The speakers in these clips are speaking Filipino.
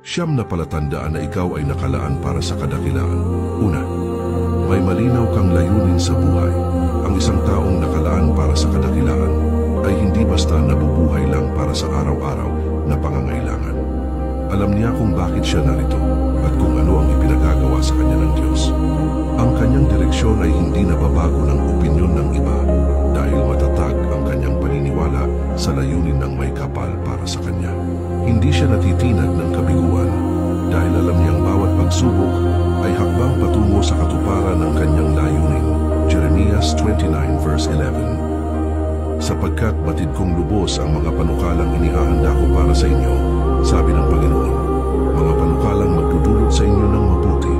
Siyam na palatandaan na ikaw ay nakalaan para sa kadakilaan. Una, may malinaw kang layunin sa buhay. Ang isang taong nakalaan para sa kadakilaan ay hindi basta nabubuhay lang para sa araw-araw na pangangailangan. Alam niya kung bakit siya narito at kung ano ang ipinagagawa sa kanya ng Diyos. Ang kanyang direksyon ay hindi nababago ng opinyon ng iba dahil matatag ang kanyang paniniwala sa layunin ng may kapal para sa kanya. Hindi siya natitinag ng kabiguan dahil alam niyang bawat pagsubok ay hakbang patungo sa katuparan ng kanyang layunin. Jeremias 29 verse 11. Sapagkat batid kong lubos ang mga panukalang inihahanda ko para sa inyo, sabi ng Panginoon, mga panukalang magdudulot sa inyo ng mabuti,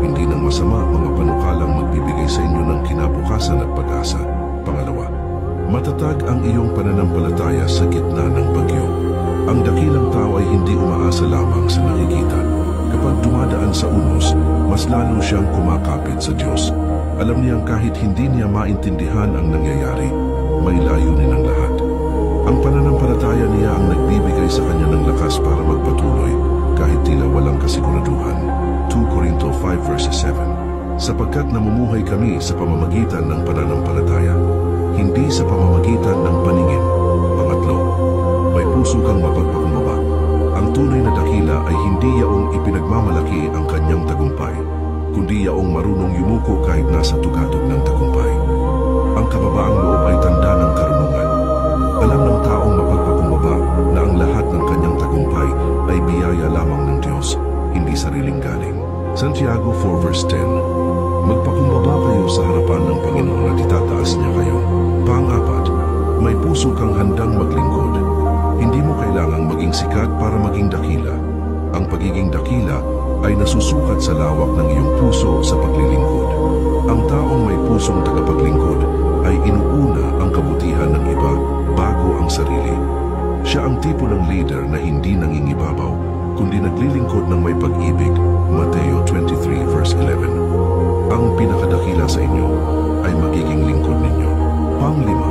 hindi ng masama, mga panukalang magbibigay sa inyo ng kinabukasan at pag-asa. Pangalawa, matatag ang iyong pananampalataya sa gitna ng bagyo. Ang dakilang tao ay hindi umaasa lamang sa nakikita. Kapag dumadaan sa unos, mas lalo siyang kumakapit sa Diyos. Alam niyang kahit hindi niya maintindihan ang nangyayari, may layunin ang lahat. Ang pananampalataya niya ang nagbibigay sa kanya ng lakas para magpatuloy kahit tila walang kasiguraduhan. 2 Corinto 5 verse 7. Sapagkat namumuhay kami sa pamamagitan ng pananampalataya, hindi sa pamamagitan ng paningin. Pangatlo, may puso kang mapagpakumbaba. Ang tunay na dakila ay hindi yaong ipinagmamalaki ang kanyang tagumpay, kundi yaong marunong yumuko kahit nasa tugatog ng tagumpay. Ang kababaang loob ay tanda ng karunungan. Alam ng taong mapagpakumbaba na ang lahat ng kanyang tagumpay ay biyaya lamang ng Diyos, hindi sariling galing. Santiago 4 verse 10. Magpakumbaba kayo sa harapan ng Panginoon at itataas niya kayo. Pang-apat, may puso kang handang maglingkod. Hindi mo kailangang maging sikat para maging dakila. Ang pagiging dakila ay nasusukat sa lawak ng iyong puso sa paglilingkod. Ang taong may pusong tagapaglingkod ay inuuna ang kabutihan ng iba bago ang sarili. Siya ang tipo ng leader na hindi nangingibabaw, kundi naglilingkod ng may pag-ibig. Mateo 23 verse 11. Ang pinakadakila sa inyo ay magiging lingkod ninyo. Panglima,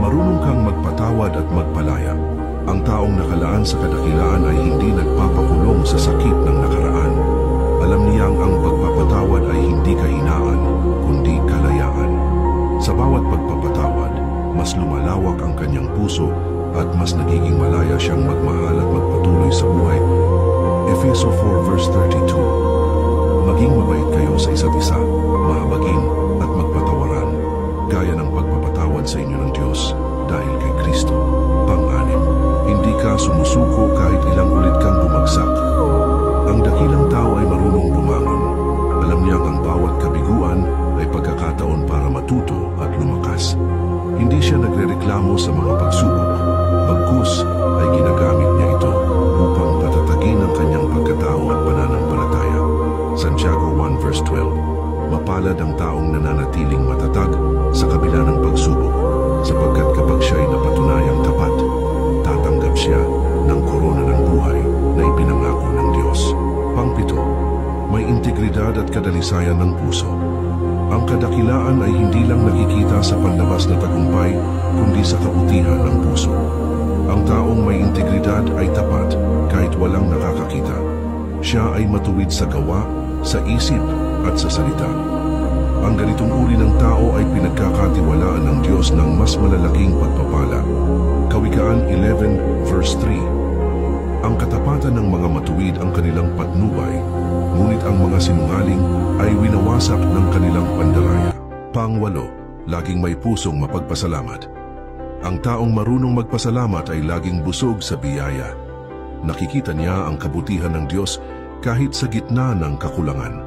marunong kang magpatawad at magpalaya. Ang taong nakalaan sa kadakilaan ay hindi nagpapakulong sa sakit ng nakaraan. Alam niyang ang pagpapatawad ay hindi kahinaan, kundi kalayaan. Sa bawat pagpapatawad, mas lumalawak ang kanyang puso at mas nagiging malaya siyang magmahal at magpatuloy sa buhay. Efeso 4 verse 32. Maging mabait kayo sa isa't isa, mahabagin at magpatawaran, gaya ng pagpapatawad sa inyo ng Diyos dahil kay Kristo. Pang-anim, hindi ka sumusuko kahit ilang ulit kang bumagsak. Ang dakilang tao ay marunong bumangon. Alam niyang ang bawat kabiguan ay pagkakataon para matuto at lumakas. Hindi siya nagrereklamo sa mga pagsubok. Bagkus ay ginagamit niya ito upang patatagin ang kanyang pagkatao at pananampalataya. Santiago 1 verse 12. Mapalad ang taong nananatiling matatag sa kabila ng pagsubok, sapagkat kapag siya ay napatunayang tapat, tatanggap siya ng korona ng buhay na ipinangako ng Diyos. Pangpito, may integridad at kadalisayan ng puso. Ang kadakilaan ay hindi lang nakikita sa panlabas na tagumpay, kundi sa kabutihan ng puso. Ang taong may integridad ay tapat kahit walang nakakakita. Siya ay matuwid sa gawa, sa isip at sa salita. Ang ganitong uri ng tao ay pinagkakatiwalaan ng Diyos ng mas malalaking pagpapala. Kawikaan 11 verse 3. Ang katapatan ng mga matuwid ang kanilang patnubay, ngunit ang mga sinungaling ay winawasak ng kanilang pandalaya. Pang-walo, laging may pusong mapagpasalamat. Ang taong marunong magpasalamat ay laging busog sa biyaya. Nakikita niya ang kabutihan ng Diyos kahit sa gitna ng kakulangan.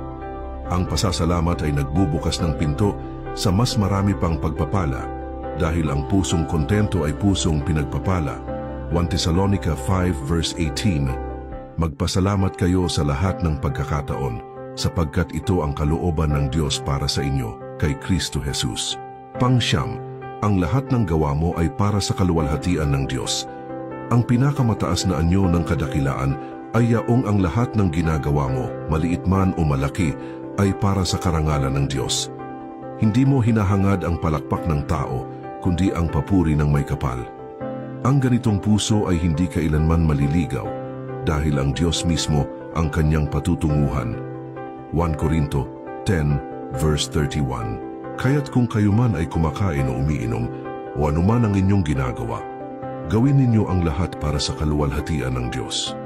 Ang pasasalamat ay nagbubukas ng pinto sa mas marami pang pagpapala dahil ang pusong kontento ay pusong pinagpapala. 1 Thessalonica 5 verse 18. Magpasalamat kayo sa lahat ng pagkakataon sapagkat ito ang kalooban ng Diyos para sa inyo kay Kristo Jesus. Pang-siyam, ang lahat ng gawa mo ay para sa kaluwalhatian ng Diyos. Ang pinakamataas na anyo ng kadakilaan ay yaong ang lahat ng ginagawa mo, maliit man o malaki, ay para sa karangalan ng Diyos. Hindi mo hinahangad ang palakpak ng tao, kundi ang papuri ng may kapal. Ang ganitong puso ay hindi kailanman maliligaw dahil ang Diyos mismo ang kanyang patutunguhan. 1 Corinto 10 verse 31. Kaya't kung kayo man ay kumakain o umiinom o anuman ang inyong ginagawa, gawin ninyo ang lahat para sa kaluwalhatian ng Diyos.